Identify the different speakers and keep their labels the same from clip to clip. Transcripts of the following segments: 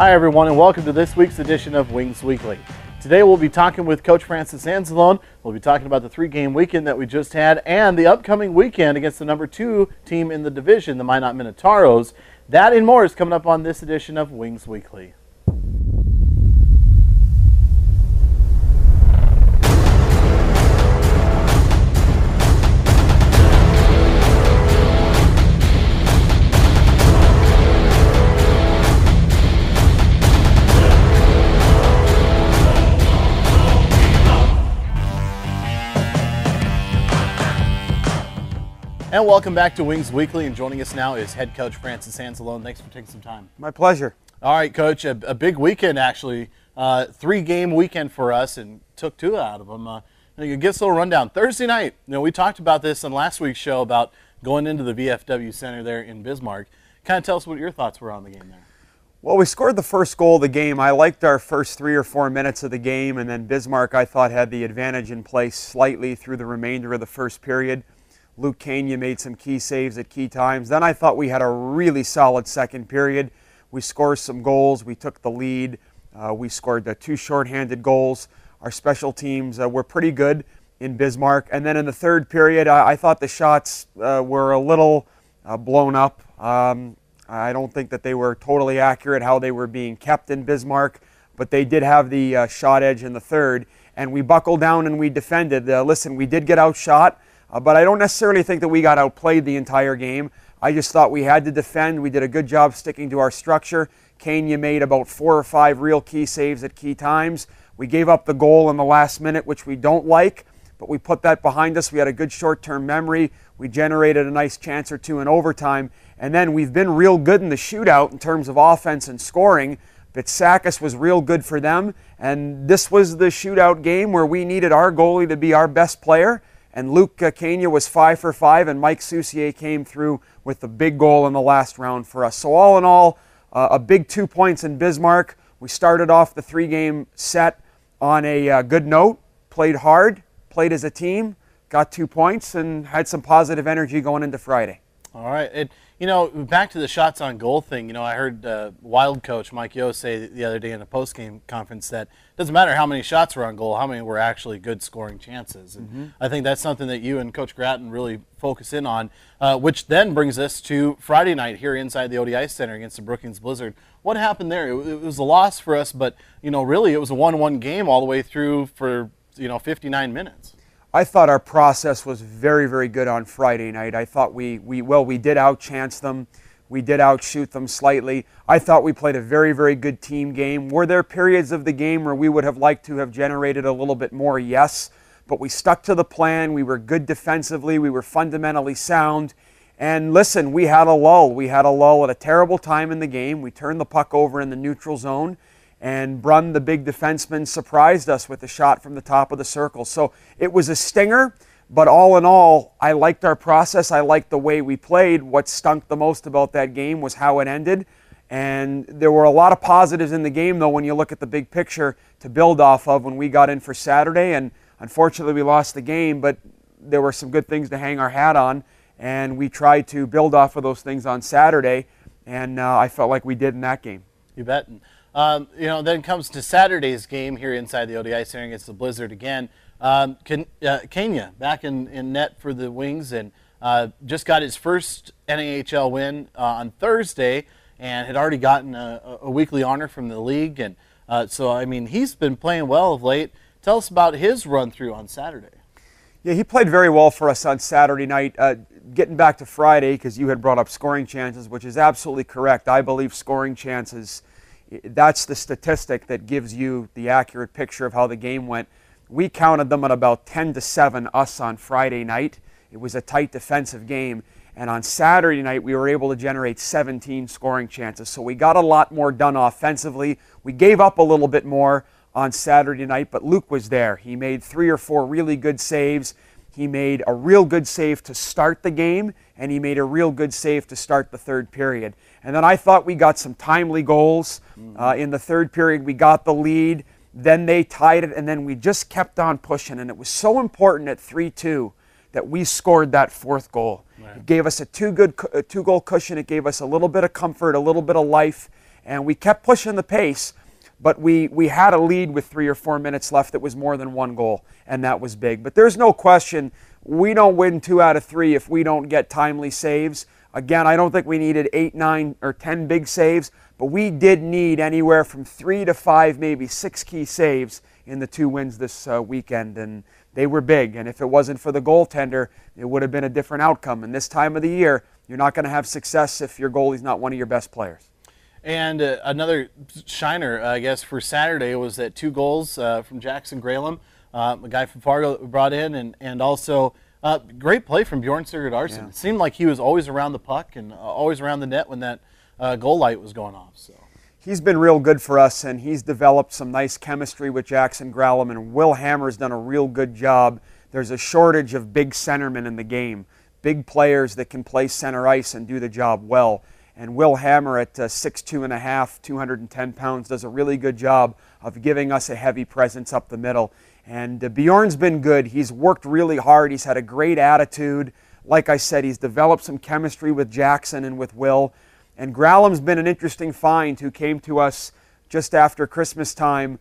Speaker 1: Hi everyone, and welcome to this week's edition of Wings Weekly. Today we'll be talking with Coach Francis Anzalone. We'll be talking about the three-game weekend that we just had and the upcoming weekend against the number 2 team in the division, the Minot Minotauros. That and more is coming up on this edition of Wings Weekly. And welcome back to Wings Weekly, and joining us now is head coach Francis Anzalone. Thanks for taking some time.
Speaker 2: My pleasure.
Speaker 1: All right, Coach, a big weekend actually, three-game weekend for us, and took 2 out of them. You give us a little rundown. Thursday night, we talked about this on last week's show about going into the VFW Center there in Bismarck. Kind of tell us what your thoughts were on the game there.
Speaker 2: Well, we scored the first goal of the game. I liked our first 3 or 4 minutes of the game, and then Bismarck, I thought, had the advantage in place slightly through the remainder of the first period. Luke Kania made some key saves at key times. Then I thought we had a really solid second period. We scored some goals. We took the lead. We scored 2 shorthanded goals. Our special teams were pretty good in Bismarck. And then in the third period, I thought the shots were a little blown up. I don't think that they were totally accurate how they were being kept in Bismarck, but they did have the shot edge in the third. And we buckled down and we defended. Listen, we did get outshot. But I don't necessarily think that we got outplayed the entire game. I just thought we had to defend. We did a good job sticking to our structure. Kania made about 4 or 5 real key saves at key times. We gave up the goal in the last minute, which we don't like, but we put that behind us. We had a good short-term memory. We generated a nice chance or 2 in overtime. And then we've been real good in the shootout in terms of offense and scoring. Bitsakis was real good for them. And this was the shootout game where we needed our goalie to be our best player. And Luke Kania was 5 for 5, and Mike Soucier came through with the big goal in the last round for us. So all in all, a big 2 points in Bismarck. We started off the 3-game set on a good note, played hard, played as a team, got 2 points, and had some positive energy going into Friday.
Speaker 1: All right. Back to the shots on goal thing, I heard Wild coach Mike Yo say the other day in a post-game conference that it doesn't matter how many shots were on goal, how many were actually good scoring chances. And I think that's something that you and Coach Gratton really focus in on, which then brings us to Friday night here inside the ODI Center against the Brookings Blizzard. What happened there? It was a loss for us, but, really it was a 1-1 game all the way through for, 59 minutes.
Speaker 2: I thought our process was very, very good on Friday night. I thought we did outchance them. We did outshoot them slightly. I thought we played a very, very good team game. Were there periods of the game where we would have liked to have generated a little bit more? Yes. But we stuck to the plan. We were good defensively. We were fundamentally sound. And listen, we had a lull. We had a lull at a terrible time in the game. We turned the puck over in the neutral zone. And Brunn, the big defenseman, surprised us with a shot from the top of the circle. So it was a stinger, but all in all, I liked our process. I liked the way we played. What stunk the most about that game was how it ended. And there were a lot of positives in the game, though, when you look at the big picture to build off of when we got in for Saturday. And unfortunately, we lost the game, but there were some good things to hang our hat on. And we tried to build off of those things on Saturday, and I felt like we did in that game.
Speaker 1: You bet. Then comes to Saturday's game here inside the ODI Center against the Blizzard again. Kania back in net for the Wings and just got his first NAHL win on Thursday and had already gotten a weekly honor from the league. And he's been playing well of late. Tell us about his run-through on Saturday.
Speaker 2: Yeah, he played very well for us on Saturday night. Getting back to Friday, because you had brought up scoring chances, which is absolutely correct. I believe scoring chances, that's the statistic that gives you the accurate picture of how the game went. We counted them at about 10-7 us on Friday night. It was a tight defensive game. And on Saturday night, we were able to generate 17 scoring chances. So we got a lot more done offensively. We gave up a little bit more on Saturday night, but Luke was there. He made 3 or 4 really good saves. He made a real good save to start the game, and he made a real good save to start the third period. And then I thought we got some timely goals. In the third period, we got the lead. Then they tied it, and then we just kept on pushing. And it was so important at 3-2 that we scored that 4th goal. Right. It gave us a two-goal cushion. It gave us a little bit of comfort, a little bit of life. And we kept pushing the pace, but we had a lead with 3 or 4 minutes left that was more than 1 goal, and that was big. But there's no question we don't win 2 out of 3 if we don't get timely saves. Again, I don't think we needed 8, 9, or 10 big saves, but we did need anywhere from 3 to 5, maybe 6 key saves in the 2 wins this weekend, and they were big. And if it wasn't for the goaltender, it would have been a different outcome. And this time of the year, you're not going to have success if your goalie's not one of your best players.
Speaker 1: And another shiner, I guess, for Saturday was that 2 goals from Jackson Graham, a guy from Fargo brought in, and also great play from Bjorn Sigurdarsson.
Speaker 2: Yeah.
Speaker 1: It seemed like he was always around the puck and always around the net when that goal light was going off. So
Speaker 2: he's been real good for us, and he's developed some nice chemistry with Jackson Graham, and Will Hammer's done a real good job. There's a shortage of big centermen in the game, big players that can play center ice and do the job well. And Will Hammer at 6'2½", 210 pounds, does a really good job of giving us a heavy presence up the middle. And Bjorn's been good. He's worked really hard. He's had a great attitude. Like I said, he's developed some chemistry with Jackson and with Will. And Graham's been an interesting find who came to us just after Christmas time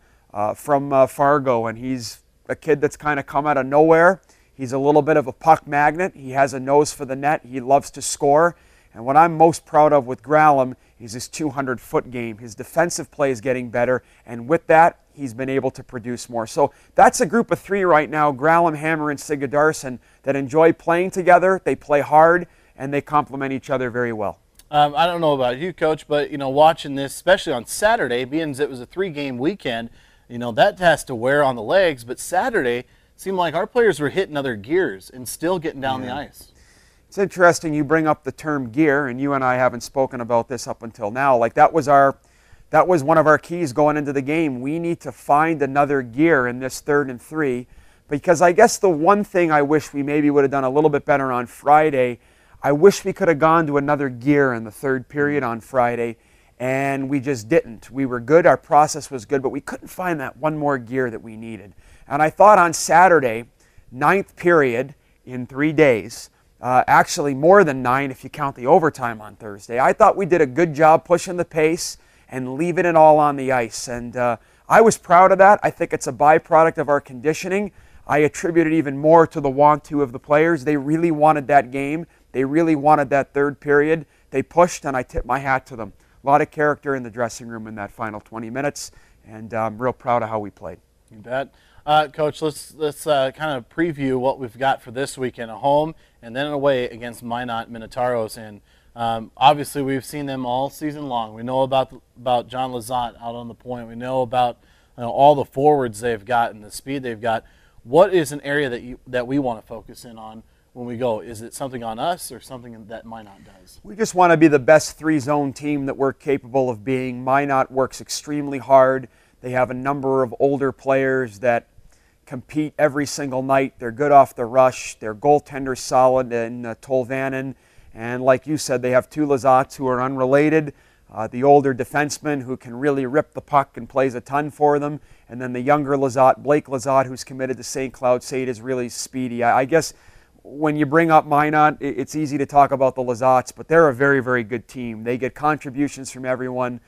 Speaker 2: from Fargo. And he's a kid that's kind of come out of nowhere. He's a little bit of a puck magnet. He has a nose for the net. He loves to score. And what I'm most proud of with Graham is his 200-foot game. His defensive play is getting better, and with that, he's been able to produce more. So that's a group of 3 right now, Graham, Hammer, and Sigurdarsson, that enjoy playing together. They play hard, and they complement each other very well.
Speaker 1: I don't know about you, Coach, but watching this, especially on Saturday, being as it was a 3-game weekend, that has to wear on the legs. But Saturday seemed like our players were hitting other gears and still getting down the ice.
Speaker 2: It's interesting you bring up the term gear, and you and I haven't spoken about this up until now. Like that was one of our keys going into the game. We need to find another gear in this 3rd and 3, because I guess the one thing I wish we maybe would have done a little bit better on Friday, I wish we could have gone to another gear in the 3rd period on Friday, and we just didn't. We were good, our process was good, but we couldn't find that one more gear that we needed. And I thought on Saturday, 9th period in 3 days, actually more than 9 if you count the overtime on Thursday. I thought we did a good job pushing the pace and leaving it all on the ice. And I was proud of that. I think it's a byproduct of our conditioning. I attribute it even more to the want-to of the players. They really wanted that game. They really wanted that 3rd period. They pushed, and I tip my hat to them. A lot of character in the dressing room in that final 20 minutes, and I'm real proud of how we played.
Speaker 1: You bet. Coach, let's kind of preview what we've got for this weekend at home and then away against Minot Minotauros. And obviously we've seen them all season long. We know about John Lizotte out on the point. We know about all the forwards they've got and the speed they've got. What is an area that we want to focus in on when we go? Is it something on us or something that Minot does?
Speaker 2: We just want to be the best 3-zone team that we're capable of being. Minot works extremely hard. They have a number of older players that compete every single night. They're good off the rush. Their goaltender's solid in Tolvanen. And like you said, they have 2 Lizottes who are unrelated. The older defenseman who can really rip the puck and plays a ton for them. And then the younger Lizotte, Blake Lizotte, who's committed to St. Cloud State, is really speedy. I guess when you bring up Minot, it's easy to talk about the Lizottes, but they're a very, very good team. They get contributions from everyone.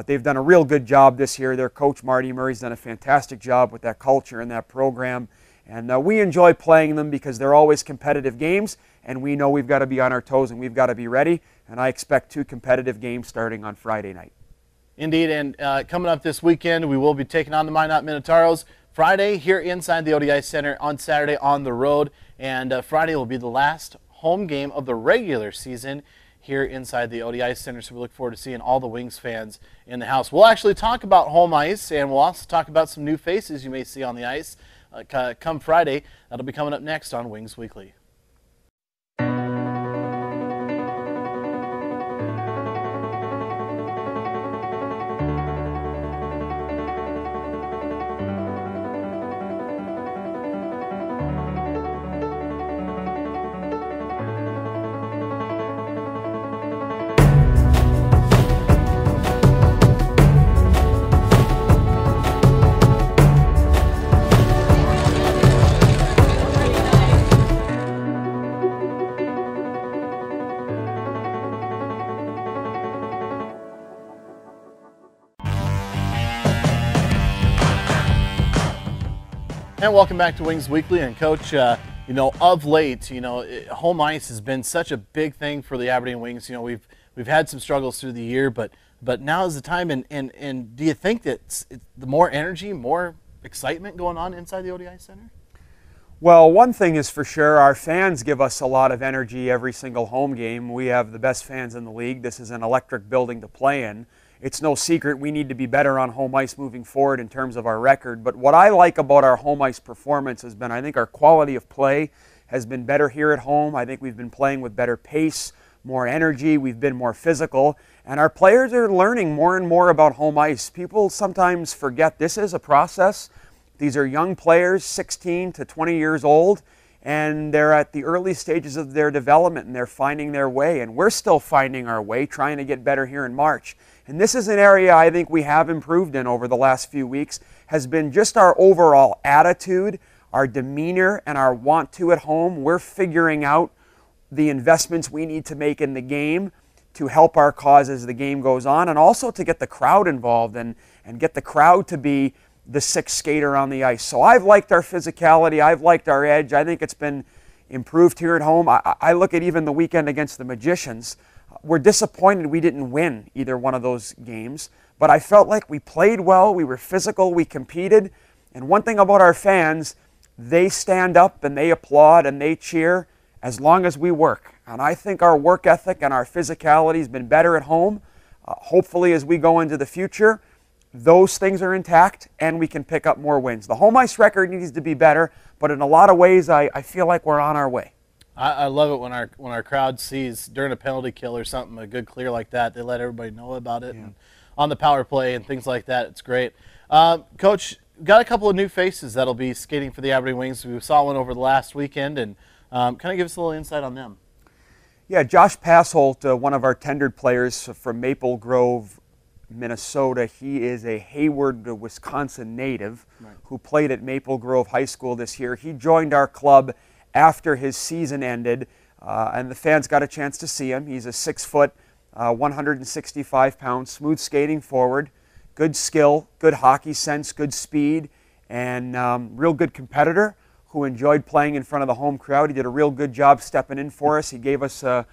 Speaker 2: They've done a real good job this year. Their coach, Marty Murray's done a fantastic job with that culture and that program. And we enjoy playing them because they're always competitive games, and we know we've got to be on our toes and we've got to be ready. And I expect 2 competitive games starting on Friday night.
Speaker 1: Indeed, and coming up this weekend, we will be taking on the Minot Minotauros Friday here inside the ODI Center, on Saturday on the road. And Friday will be the last home game of the regular season here inside the ODI Center, so we look forward to seeing all the Wings fans in the house. We'll actually talk about home ice, and we'll also talk about some new faces you may see on the ice come Friday. That'll be coming up next on Wings Weekly. And welcome back to Wings Weekly. And Coach, you know, of late, you know, home ice has been such a big thing for the Aberdeen Wings. You know, we've had some struggles through the year, but now is the time. And do you think that it's the more energy, more excitement going on inside the ODI Center?
Speaker 2: Well, one thing is for sure, our fans give us a lot of energy every single home game. We have the best fans in the league. This is an electric building to play in. It's no secret we need to be better on home ice moving forward in terms of our record. But what I like about our home ice performance has been, I think our quality of play has been better here at home. I think we've been playing with better pace, more energy, we've been more physical, and our players are learning more and more about home ice. People sometimes forget this is a process. These are young players, 16 to 20 years old, and they're at the early stages of their development, and they're finding their way, and we're still finding our way, trying to get better here in March. And this is an area I think we have improved in over the last few weeks, has been just our overall attitude, our demeanor, and our want to at home. We're figuring out the investments we need to make in the game to help our cause as the game goes on, and also to get the crowd involved and get the crowd to be the sixth skater on the ice. So I've liked our physicality, I've liked our edge. I think it's been improved here at home. I look at even the weekend against the Magicians. We're disappointed we didn't win either one of those games, but I felt like we played well, we were physical, we competed, and one thing about our fans, they stand up and they applaud and they cheer as long as we work. And I think our work ethic and our physicality has been better at home. Hopefully as we go into the future, those things are intact and we can pick up more wins. The home ice record needs to be better, but in a lot of ways I feel like we're on our way.
Speaker 1: I love it when our crowd sees during a penalty kill or something, a good clear like that, they let everybody know about it. Yeah. And on the power play and things like that. It's great. Coach, got a couple of new faces that'll be skating for the Aberdeen Wings. We saw one over the last weekend, and kind of give us a little insight on them.
Speaker 2: Yeah, Josh Passholt, one of our tendered players from Maple Grove, Minnesota. He is a Hayward, Wisconsin native, right, who played at Maple Grove High School this year. He joined our club after his season ended, and the fans got a chance to see him. He's a 6 foot, 165 pound, smooth skating forward, good skill, good hockey sense, good speed, and real good competitor who enjoyed playing in front of the home crowd. He did a real good job stepping in for us. He gave us a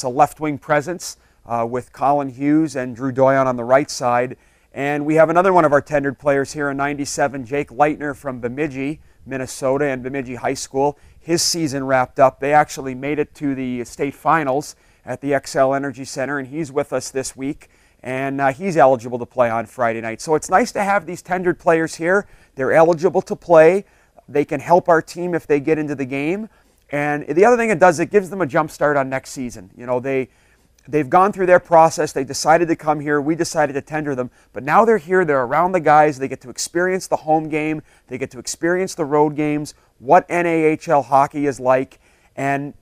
Speaker 2: left wing presence with Colin Hughes and Drew Doyon on the right side. And we have another one of our tendered players here in 97, Jake Leitner from Bemidji, Minnesota, and Bemidji High School. His season wrapped up. They actually made it to the state finals at the XL Energy Center, and he's with us this week, and he's eligible to play on Friday night. So it's nice to have these tendered players here. They're eligible to play. They can help our team if they get into the game. And the other thing it does, it gives them a jump start on next season. You know, they've gone through their process. They decided to come here. We decided to tender them. But now they're here. They're around the guys. They get to experience the home game. They get to experience the road games, what NAHL hockey is like. And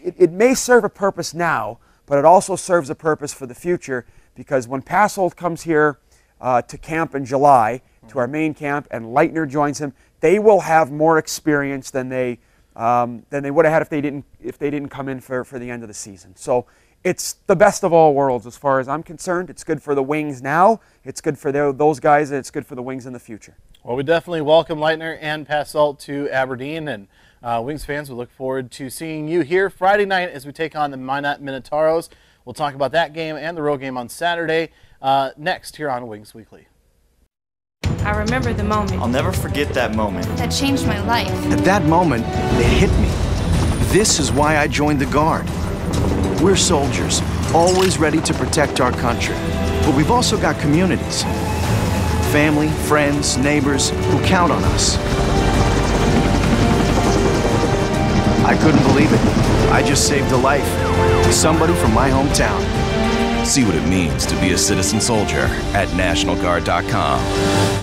Speaker 2: it may serve a purpose now, but it also serves a purpose for the future, because when Passholt comes here to camp in July, to our main camp, and Leitner joins him, they will have more experience than they would have had if they didn't come in for the end of the season. So it's the best of all worlds as far as I'm concerned. It's good for the Wings now. It's good for those guys, and it's good for the Wings in the future. Well,
Speaker 1: we definitely welcome Leitner and Passholt to Aberdeen, and Wings fans, we look forward to seeing you here Friday night as we take on the Minot Minotauros. We'll talk about that game and the road game on Saturday next here on Wings Weekly.
Speaker 3: I remember the moment.
Speaker 4: I'll never forget that moment.
Speaker 3: That changed my life.
Speaker 5: At that moment, it hit me. This is why I joined the Guard. We're soldiers, always ready to protect our country. But we've also got communities. Family, friends, neighbors who count on us. I couldn't believe it. I just saved a life to somebody from my hometown.
Speaker 6: See what it means to be a citizen soldier at NationalGuard.com.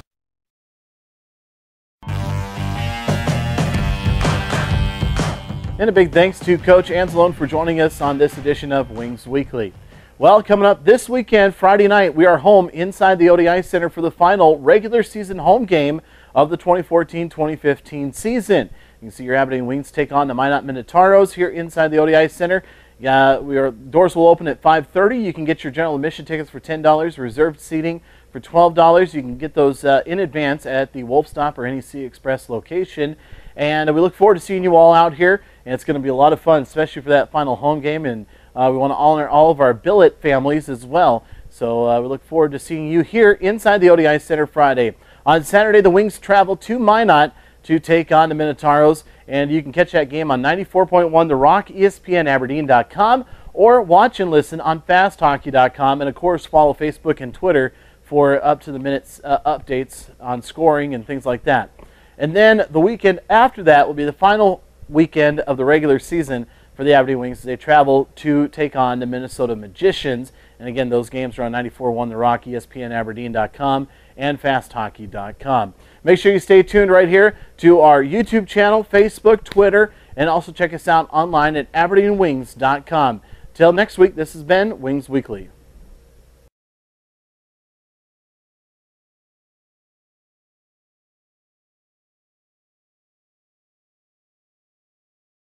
Speaker 1: And a big thanks to Coach Anzalone for joining us on this edition of Wings Weekly. Well, coming up this weekend, Friday night, we are home inside the ODI Center for the final regular season home game of the 2014-2015 season. You can see your Aberdeen Wings take on the Minot Minotauros here inside the ODI Center. Doors will open at 5:30. You can get your general admission tickets for $10, reserved seating for For $12, you can get those in advance at the Wolf Stop or NEC Express location. And we look forward to seeing you all out here. And it's going to be a lot of fun, especially for that final home game. And we want to honor all of our billet families as well. So we look forward to seeing you here inside the ODI Center Friday. On Saturday, the Wings travel to Minot to take on the Minotauros. And you can catch that game on 94.1 The Rock, ESPNAberdeen.com, or watch and listen on FastHockey.com. And, of course, follow Facebook and Twitter for up-to-the-minute updates on scoring and things like that. And then the weekend after that will be the final weekend of the regular season for the Aberdeen Wings as they travel to take on the Minnesota Magicians. And again, those games are on 94.1 The Rock, ESPNAberdeen.com, and FastHockey.com. Make sure you stay tuned right here to our YouTube channel, Facebook, Twitter, and also check us out online at AberdeenWings.com. Till next week, this has been Wings Weekly.